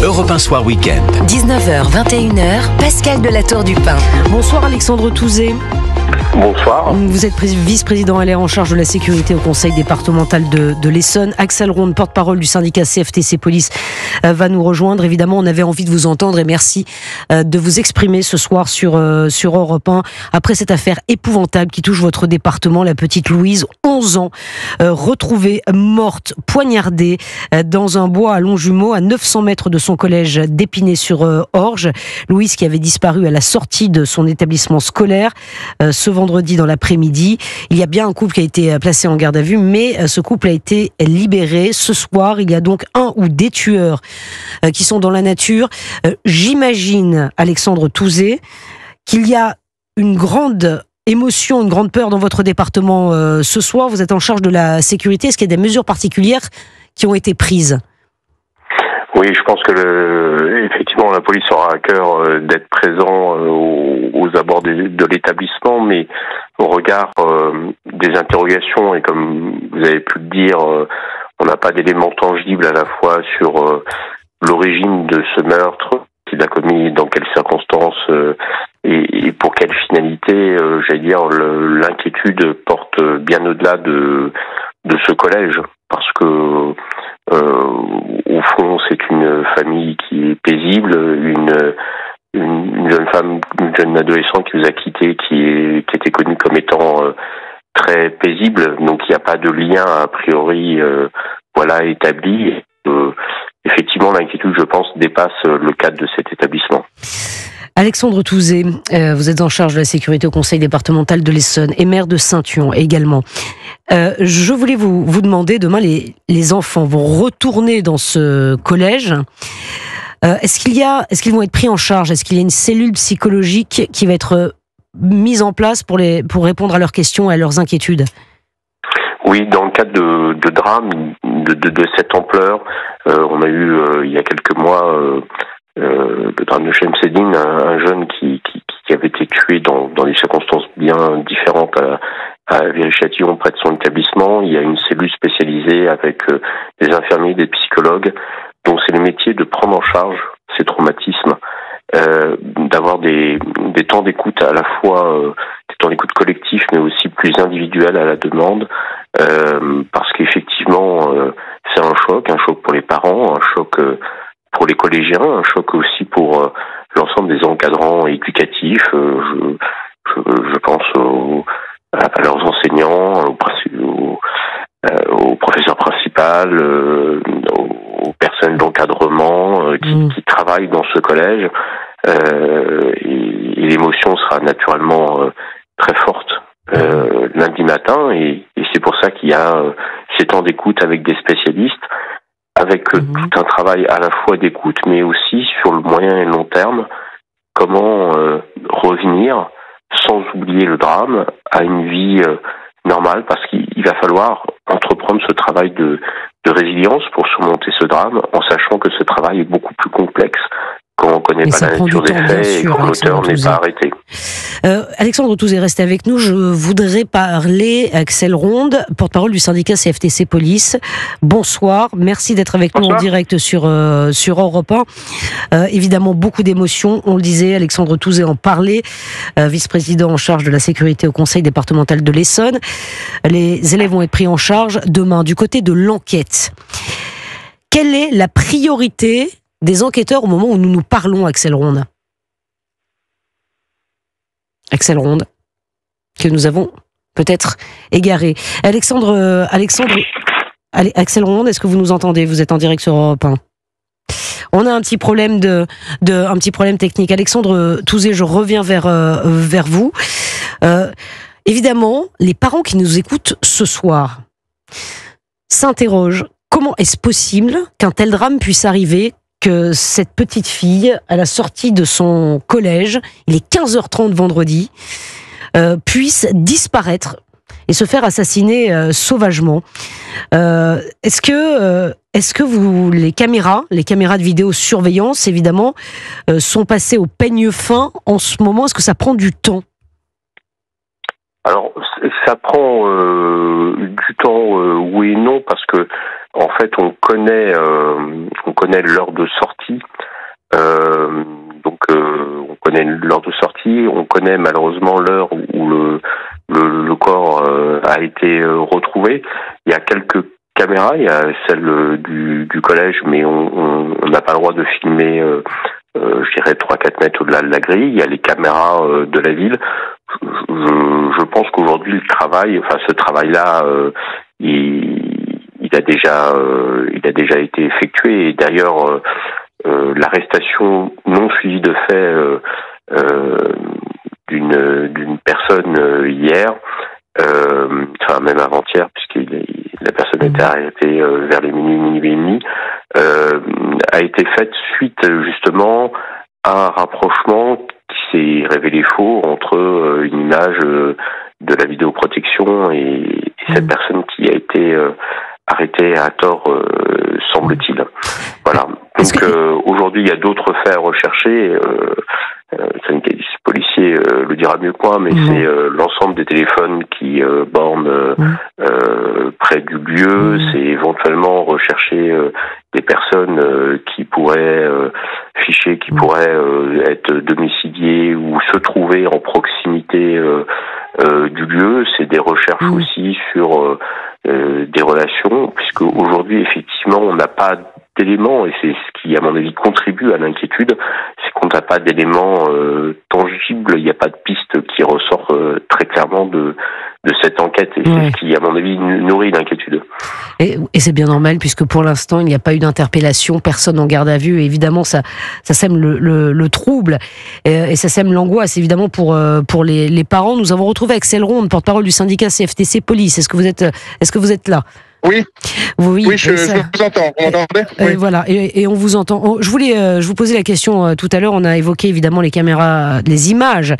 Europe 1 Soir Week-end. 19h, 21h, Pascal de la Tour du Pin. Bonsoir Alexandre Touzé. Bonsoir. Vous êtes vice-président LR en charge de la sécurité au conseil départemental de l'Essonne. Axel Ronde, porte-parole du syndicat CFTC Police, va nous rejoindre. Évidemment, on avait envie de vous entendre et merci de vous exprimer ce soir sur Europe 1 après cette affaire épouvantable qui touche votre département. La petite Louise, 11 ans, retrouvée morte, poignardée dans un bois à Longjumeau, à 900 mètres de son collège d'Épinay-sur-Orge. Louise qui avait disparu à la sortie de son établissement scolaire ce vendredi dans l'après-midi. Il y a bien un couple qui a été placé en garde à vue, mais ce couple a été libéré. Ce soir, il y a donc un ou des tueurs qui sont dans la nature. J'imagine, Alexandre Touzé, qu'il y a une grande émotion, une grande peur dans votre département ce soir. Vous êtes en charge de la sécurité. Est-ce qu'il y a des mesures particulières qui ont été prises ? Oui, je pense que effectivement la police aura à cœur d'être présent aux abords de l'établissement, mais au regard des interrogations, et comme vous avez pu le dire, on n'a pas d'éléments tangibles à la fois sur l'origine de ce meurtre, qui l'a commis, dans quelles circonstances et pour quelle finalité. J'allais dire, l'inquiétude porte bien au-delà de ce collège, parce que au fond, c'est une famille qui est paisible, une jeune femme, une jeune adolescente qui vous a quitté, qui était connue comme étant très paisible, donc il n'y a pas de lien a priori établi. Effectivement, l'inquiétude, je pense, dépasse le cadre de cet établissement. Alexandre Touzé, vous êtes en charge de la sécurité au conseil départemental de l'Essonne et maire de Saint-Yon également. Je voulais vous demander, demain les enfants vont retourner dans ce collège. Est-ce qu'ils vont être pris en charge ? Est-ce qu'il y a une cellule psychologique qui va être mise en place pour répondre à leurs questions et à leurs inquiétudes ? Oui, dans le cadre de drames de cette ampleur, on a eu il y a quelques mois le drame de Chemseddine, un jeune qui avait été tué dans des circonstances bien différentes à Viry-Châtillon, près de son établissement. Il y a une cellule spécialisée avec des infirmiers, des psychologues, dont c'est le métier de prendre en charge ces traumatismes, d'avoir des temps d'écoute à la fois des temps d'écoute collectifs, mais aussi plus individuels à la demande, parce qu'effectivement c'est un choc pour les parents, un choc pour les collégiens, un choc aussi pour l'ensemble des encadrants éducatifs. Je pense à leurs enseignants, aux professeurs principaux, aux personnes d'encadrement qui travaillent dans ce collège. Et l'émotion sera naturellement très forte lundi matin, et c'est pour ça qu'il y a ces temps d'écoute avec des spécialistes, avec tout un travail à la fois d'écoute, mais aussi sur le moyen et long terme, comment revenir, sans oublier le drame, à une vie normale, parce qu'il va falloir entreprendre ce travail de résilience pour surmonter ce drame, en sachant que ce travail est beaucoup plus complexe quand on ne connaît pas la nature des faits et quand l'auteur n'est pas arrêté. Alexandre Touzé, restez avec nous. Je voudrais parler à Axel Ronde, porte-parole du syndicat CFTC Police. Bonsoir, merci d'être avec nous en direct sur Europe 1. Évidemment, beaucoup d'émotions, on le disait, Alexandre Touzé en parlait, vice-président en charge de la sécurité au conseil départemental de l'Essonne. Les élèves vont être pris en charge demain. Du côté de l'enquête, quelle est la priorité des enquêteurs au moment où nous parlons, Axel Ronde ? Axel Ronde, que nous avons peut-être égaré. Axel Ronde, est-ce que vous nous entendez ? Vous êtes en direct sur Europe 1. On a un petit problème un petit problème technique. Alexandre Touzé, je reviens vers vous. Évidemment, les parents qui nous écoutent ce soir s'interrogent. Comment est-ce possible qu'un tel drame puisse arriver, que cette petite fille, à la sortie de son collège, il est 15h30 vendredi, puisse disparaître et se faire assassiner sauvagement. Est-ce que les caméras de vidéosurveillance, évidemment, sont passées au peigne fin en ce moment ? Est-ce que ça prend du temps ? Alors, ça prend du temps, oui et non, parce que en fait, on connaît l'heure de sortie. Donc on connaît l'heure de sortie, on connaît malheureusement l'heure où le corps a été retrouvé. Il y a quelques caméras, il y a celle du collège, mais on n'a pas le droit de filmer, je dirais 3-4 mètres au-delà de la grille. Il y a les caméras de la ville. Je pense qu'aujourd'hui ce travail-là, il a déjà été effectué. Et d'ailleurs, l'arrestation non suivie de fait d'une personne hier, même avant-hier, puisque la personne a été arrêtée vers les minuit et demi, a été faite suite justement à un rapprochement qui s'est révélé faux entre une image de la vidéoprotection et cette personne qui a été arrêtée à tort, semble-t-il. Voilà. Donc aujourd'hui, il y a d'autres faits à rechercher. Le policier le dira mieux que moi, mais c'est l'ensemble des téléphones qui bornent près du lieu. C'est éventuellement rechercher des personnes qui pourraient ficher, qui pourraient être domiciliées ou se trouver en proximité du lieu. C'est des recherches aussi sur des relations, puisque aujourd'hui, effectivement, on n'a pas d'éléments, et c'est ce qui, à mon avis, contribue à l'inquiétude, c'est qu'on n'a pas d'éléments tangibles, il n'y a pas de piste qui ressort très clairement de cette enquête, et c'est ce qui, à mon avis, nourrit l'inquiétude. Et c'est bien normal, puisque pour l'instant, il n'y a pas eu d'interpellation, personne en garde à vue, et évidemment, ça sème le trouble, et ça sème l'angoisse, évidemment, pour les parents. Nous avons retrouvé Axel Ronde, porte-parole du syndicat CFTC Police. Est-ce que vous êtes là ? Oui, je vous entends. Vous m'entendez ? Oui. Voilà, et on vous entend. Je vous posais la question tout à l'heure. On a évoqué évidemment les images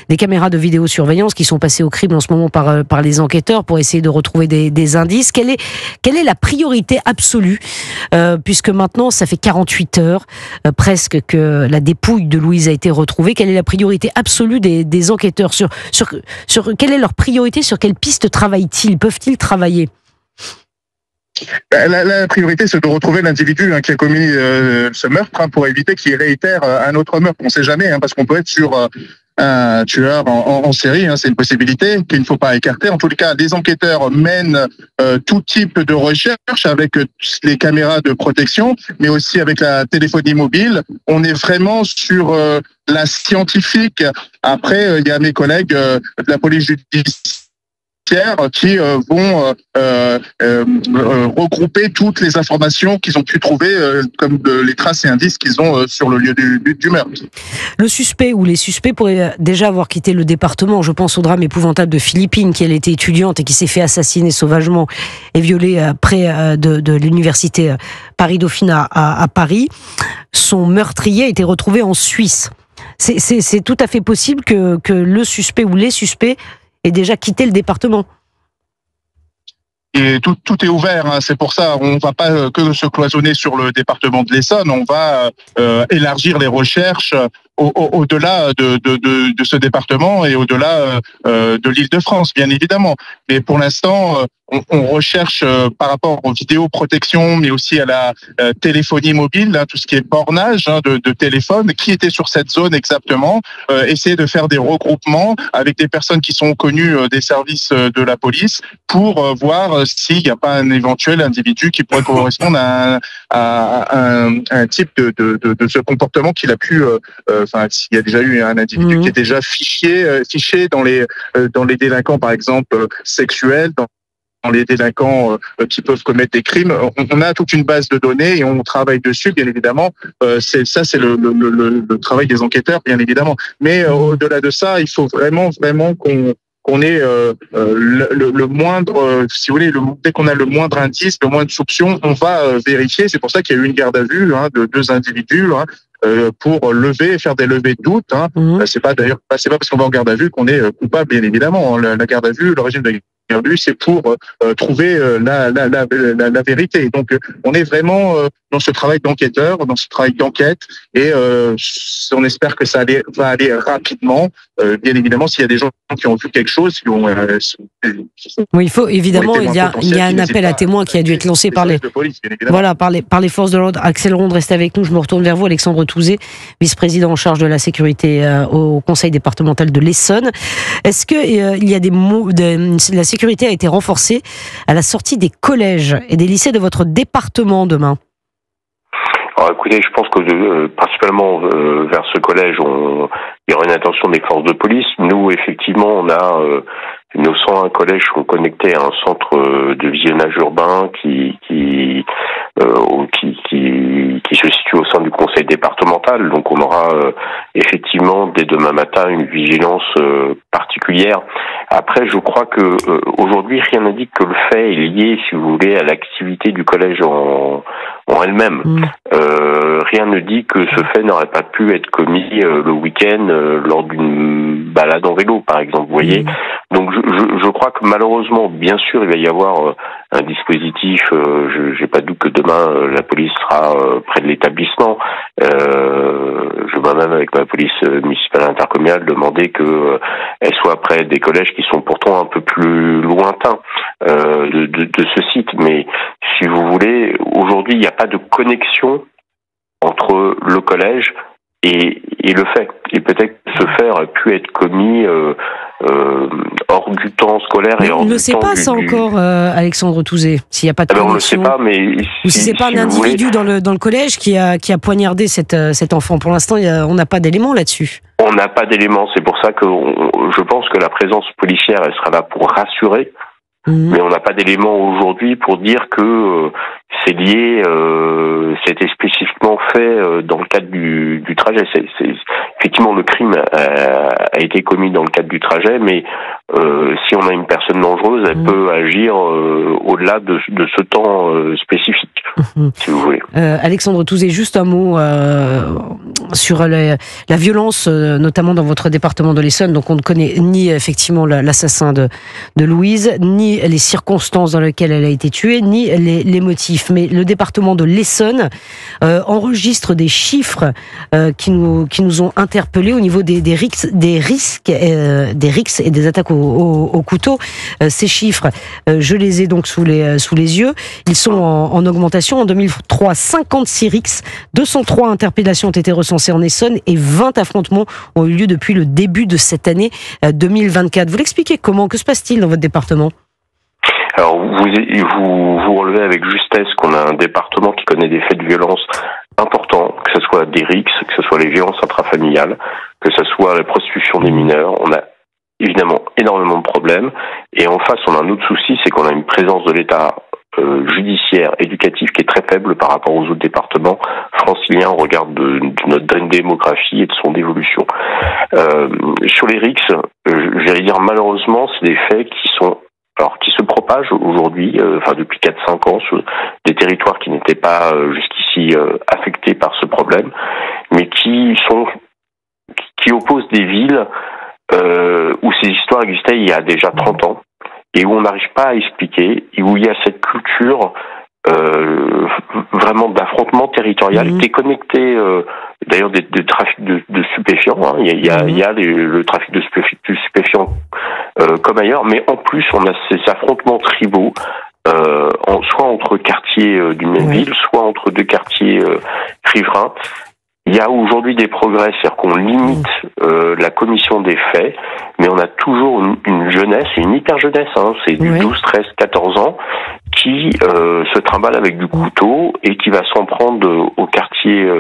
des caméras de vidéosurveillance qui sont passées au crible en ce moment par les enquêteurs pour essayer de retrouver des indices. Quelle est la priorité absolue, puisque maintenant ça fait 48 heures presque que la dépouille de Louise a été retrouvée. Quelle est la priorité absolue des enquêteurs sur quelle est leur priorité, sur quelle piste travaillent-ils, peuvent-ils travailler ? La priorité, c'est de retrouver l'individu qui a commis ce meurtre pour éviter qu'il réitère un autre meurtre. On ne sait jamais, parce qu'on peut être sur un tueur en série. C'est une possibilité qu'il ne faut pas écarter. En tous les cas, les enquêteurs mènent tout type de recherche avec les caméras de protection, mais aussi avec la téléphonie mobile. On est vraiment sur la scientifique. Après, il y a mes collègues de la police judiciaire qui vont regrouper toutes les informations qu'ils ont pu trouver, comme les traces et indices qu'ils ont sur le lieu du meurtre. Le suspect ou les suspects pourraient déjà avoir quitté le département. Je pense au drame épouvantable de Philippine, qui elle était étudiante et qui s'est fait assassiner sauvagement et violer près de l'université Paris-Dauphine à Paris. Son meurtrier a été retrouvé en Suisse. C'est tout à fait possible que le suspect ou les suspects et déjà quitté le département. Et tout est ouvert, c'est pour ça, on ne va pas que se cloisonner sur le département de l'Essonne, on va élargir les recherches au-delà de ce département et au-delà de l'Île-de-France, bien évidemment. Mais pour l'instant, on recherche par rapport aux vidéoprotections, mais aussi à la téléphonie mobile, tout ce qui est bornage de téléphone, qui était sur cette zone exactement, essayer de faire des regroupements avec des personnes qui sont connues des services de la police pour voir s'il n'y a pas un éventuel individu qui pourrait correspondre à un type de ce comportement qu'il a pu... s'il y a déjà eu un individu qui est déjà fiché dans les délinquants, par exemple, sexuels, dans les délinquants qui peuvent commettre des crimes. On a toute une base de données et on travaille dessus, bien évidemment. C'est le travail des enquêteurs, bien évidemment. Mais au-delà de ça, il faut vraiment qu'on ait le moindre, si vous voulez, dès qu'on a le moindre indice, le moindre soupçon, on va vérifier. C'est pour ça qu'il y a eu une garde à vue de 2 individus pour lever, faire des levées de doute. C'est pas parce qu'on va en garde à vue qu'on est coupable, bien évidemment. La garde à vue, le régime de garde à vue, c'est pour trouver la vérité. Donc, on est vraiment dans ce travail d'enquêteur, dans ce travail d'enquête, et on espère que ça va aller rapidement. Bien évidemment, s'il y a des gens qui ont vu quelque chose, qui ont... oui, il faut évidemment, il y a un appel à témoins qui a dû être lancé par les forces de l'ordre. Axel Ronde, reste avec nous. Je me retourne vers vous, Alexandre. Touzé, vice-président en charge de la sécurité au conseil départemental de l'Essonne. Est-ce que il y a la sécurité a été renforcée à la sortie des collèges et des lycées de votre département demain? Alors écoutez, je pense que principalement vers ce collège, il y aura une attention des forces de police. Nous, effectivement, on a nos 101 collèges sont connectés à un centre de visionnage urbain qui se situe au sein du conseil départemental. Donc on aura effectivement dès demain matin une vigilance particulière. Après, je crois que aujourd'hui, rien n'indique que le fait est lié, si vous voulez, à l'activité du collège en elle-même. Rien ne dit que ce fait n'aurait pas pu être commis le week-end lors d'une balade en vélo, par exemple. Vous voyez. Donc je crois que malheureusement, bien sûr, il va y avoir un dispositif. J'ai pas de doute que demain la police sera près de l'établissement. Je vais même avec ma police municipale intercommunale demander que elle soit près des collèges qui sont pourtant un peu plus lointains de ce site. Mais si vous voulez, aujourd'hui, il n'y a pas de connexion entre le collège et le fait. Et peut-être que ce fait aurait pu être commis hors du temps scolaire et hors du temps. On ne sait pas ça encore, Alexandre Touzé, s'il n'y a pas de connexion. On ne sait pas, mais ou si c'est pas un individu dans le collège qui a poignardé cet enfant. Pour l'instant, on n'a pas d'éléments là-dessus. On n'a pas d'éléments. C'est pour ça que je pense que la présence policière, elle sera là pour rassurer. Mais on n'a pas d'éléments aujourd'hui pour dire que c'est lié, c'était spécifiquement fait dans le cadre du trajet. Effectivement, le crime a été commis dans le cadre du trajet, mais si on a une personne dangereuse, elle peut agir au-delà de ce temps spécifique, si vous voulez. Alexandre Touzé, juste un mot sur la violence, notamment dans votre département de l'Essonne. Donc on ne connaît ni effectivement l'assassin de Louise, ni les circonstances dans lesquelles elle a été tuée, ni les motifs. Mais le département de l'Essonne enregistre des chiffres qui nous ont interpellés au niveau des risques et des attaques au couteau. Ces chiffres, je les ai donc sous les yeux. Ils sont en augmentation. En 2003, 56 rixes, 203 interpellations ont été recensées en Essonne et 20 affrontements ont eu lieu depuis le début de cette année 2024. Vous l'expliquez comment? Que se passe-t-il dans votre département? Alors, vous relevez avec justesse qu'on a un département qui connaît des faits de violence importants, que ce soit des rixes, que ce soit les violences intrafamiliales, que ce soit la prostitution des mineurs. On a évidemment énormément de problèmes. Et en face, on a un autre souci, c'est qu'on a une présence de l'État judiciaire, éducatif, qui est très faible par rapport aux autres départements franciliens au regard de notre démographie et de son évolution. Sur les rixes, j'allais dire malheureusement, c'est des faits qui se propagent aujourd'hui, depuis 4-5 ans, sur des territoires qui n'étaient pas jusqu'ici affectés par ce problème, mais qui opposent des villes où ces histoires existaient il y a déjà 30 ans, et où on n'arrive pas à expliquer, et où il y a cette culture vraiment d'affrontement territorial qui est connecté d'ailleurs de trafic de stupéfiants. Il y a le trafic de stupéfiants comme ailleurs, mais en plus on a ces affrontements tribaux soit entre quartiers d'une même ville, soit entre deux quartiers riverains. Il y a aujourd'hui des progrès, c'est-à-dire qu'on limite la commission des faits, mais on a toujours une jeunesse, une hyper-jeunesse, c'est du 12, 13, 14 ans, qui se trimballe avec du couteau et qui va s'en prendre au quartier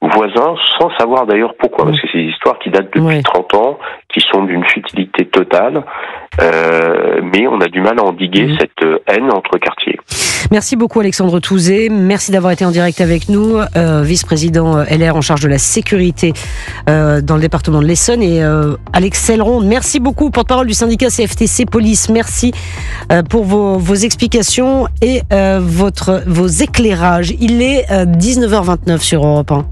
voisin, sans savoir d'ailleurs pourquoi, parce que c'est des histoires qui datent depuis 30 ans, qui sont d'une futilité totale, mais on a du mal à endiguer cette haine entre quartiers. Merci beaucoup Alexandre Touzé, merci d'avoir été en direct avec nous, vice-président LR en charge de la sécurité dans le département de l'Essonne, et Alex Selleronde, merci beaucoup, porte-parole du syndicat CFTC Police, merci pour vos explications et vos éclairages. Il est 19h29 sur Europe 1.